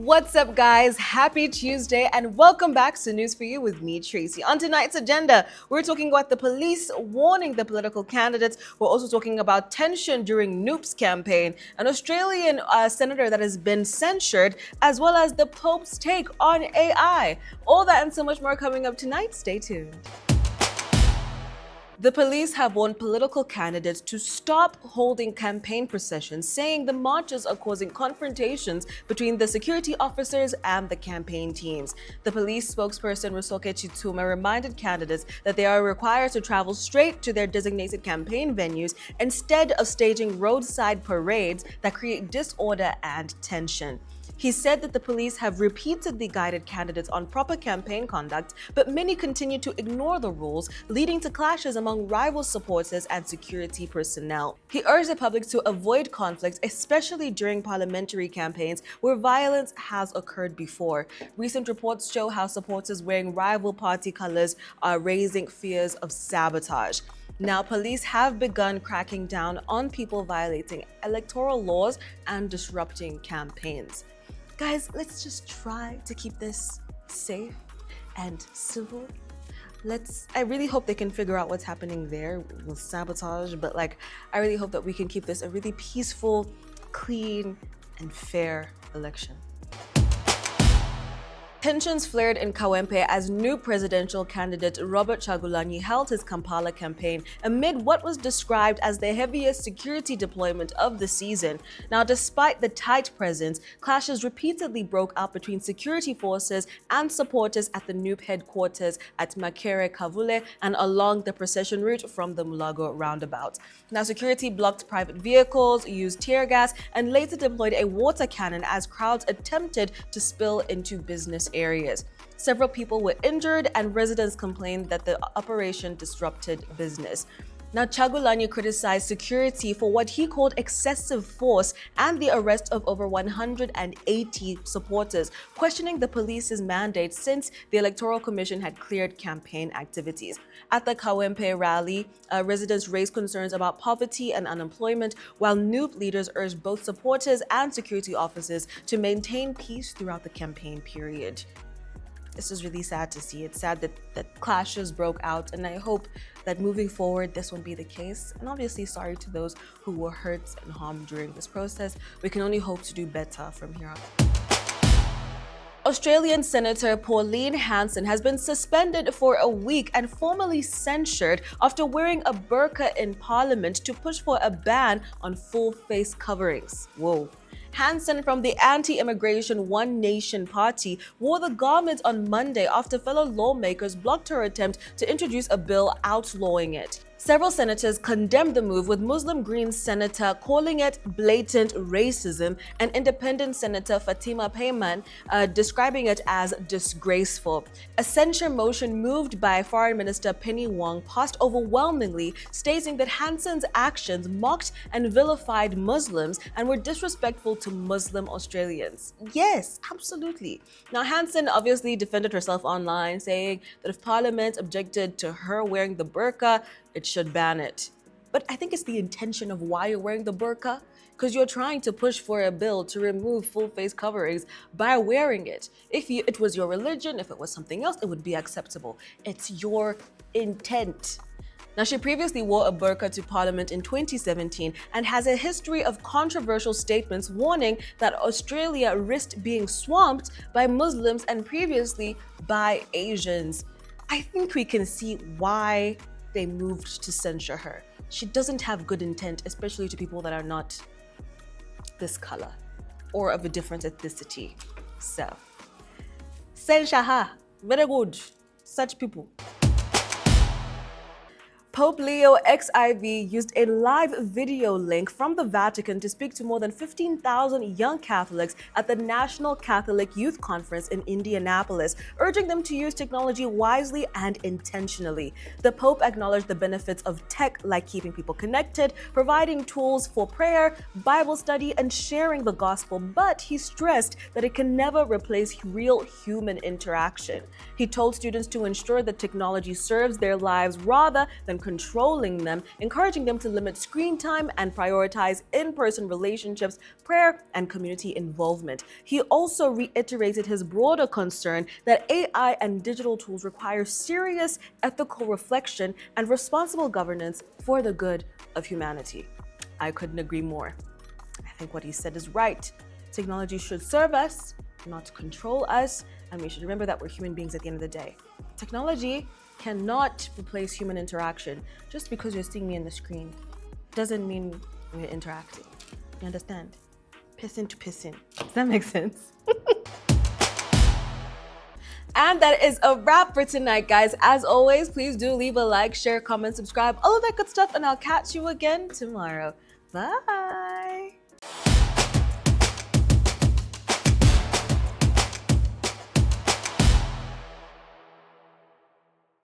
What's up, guys? Happy Tuesday and welcome back to News for You with me, Tracy. On tonight's agenda, we're talking about the police warning the political candidates. We're also talking about tension during NUP's campaign, an Australian senator that has been censured, as well as the Pope's take on AI. All that and so much more coming up tonight. Stay tuned. The police have warned political candidates to stop holding campaign processions, saying the marches are causing confrontations between the security officers and the campaign teams. The police spokesperson Rusoke Kituuma reminded candidates that they are required to travel straight to their designated campaign venues instead of staging roadside parades that create disorder and tension. He said that the police have repeatedly guided candidates on proper campaign conduct, but many continue to ignore the rules, leading to clashes among rival supporters and security personnel. He urged the public to avoid conflict, especially during parliamentary campaigns where violence has occurred before. Recent reports show how supporters wearing rival party colors are raising fears of sabotage. Now, police have begun cracking down on people violating electoral laws and disrupting campaigns. Guys, let's just try to keep this safe and civil. I really hope they can figure out what's happening there with sabotage, but I really hope that we can keep this a really peaceful, clean, and fair election. Tensions flared in Kawempe as new presidential candidate Robert Kyagulanyi held his Kampala campaign amid what was described as the heaviest security deployment of the season. Now, despite the tight presence, clashes repeatedly broke out between security forces and supporters at the NUP headquarters at Makere Kavule and along the procession route from the Mulago roundabout. Now, security blocked private vehicles, used tear gas, and later deployed a water cannon as crowds attempted to spill into business areas. Several people were injured and residents complained that the operation disrupted business. Now, Kyagulanyi criticized security for what he called excessive force and the arrest of over 180 supporters, questioning the police's mandate since the Electoral Commission had cleared campaign activities. At the Kawempe rally, residents raised concerns about poverty and unemployment, while NUP leaders urged both supporters and security officers to maintain peace throughout the campaign period. This is really sad to see. It's sad that clashes broke out, and I hope that moving forward this won't be the case. And obviously sorry to those who were hurt and harmed during this process. We can only hope to do better from here on. Australian Senator Pauline Hanson has been suspended for a week and formally censured after wearing a burqa in Parliament to push for a ban on full face coverings. Whoa. Hanson from the anti-immigration One Nation party wore the garment on Monday after fellow lawmakers blocked her attempt to introduce a bill outlawing it. Several senators condemned the move, with Muslim Greens Senator calling it blatant racism and Independent Senator Fatima Payman describing it as disgraceful. A censure motion moved by Foreign Minister Penny Wong passed overwhelmingly, stating that Hanson's actions mocked and vilified Muslims and were disrespectful to Muslim Australians. Yes, absolutely. Now, Hanson obviously defended herself online, saying that if Parliament objected to her wearing the burqa, it should ban it. But I think it's the intention of why you're wearing the burqa, because you're trying to push for a bill to remove full face coverings by wearing it. If it was your religion, if it was something else, it would be acceptable. It's your intent. Now, she previously wore a burqa to Parliament in 2017 and has a history of controversial statements warning that Australia risked being swamped by Muslims and previously by Asians. I think we can see why they moved to censure her. She doesn't have good intent, especially to people that are not this color or of a different ethnicity. So, censure her. Very good. Such people. Pope Leo XIV used a live video link from the Vatican to speak to more than 15,000 young Catholics at the National Catholic Youth Conference in Indianapolis, urging them to use technology wisely and intentionally. The Pope acknowledged the benefits of tech, like keeping people connected, providing tools for prayer, Bible study, and sharing the gospel, but he stressed that it can never replace real human interaction. He told students to ensure that technology serves their lives rather than and controlling them, encouraging them to limit screen time and prioritize in-person relationships, prayer, and community involvement. He also reiterated his broader concern that AI and digital tools require serious ethical reflection and responsible governance for the good of humanity. I couldn't agree more. I think what he said is right. Technology should serve us, not control us, and we should remember that we're human beings at the end of the day. Technology cannot replace human interaction. Just because you're seeing me on the screen doesn't mean we're interacting. You understand? Person to person. Does that make sense? And that is a wrap for tonight, guys. As always, please do leave a like, share, comment, subscribe, all of that good stuff, and I'll catch you again tomorrow. Bye.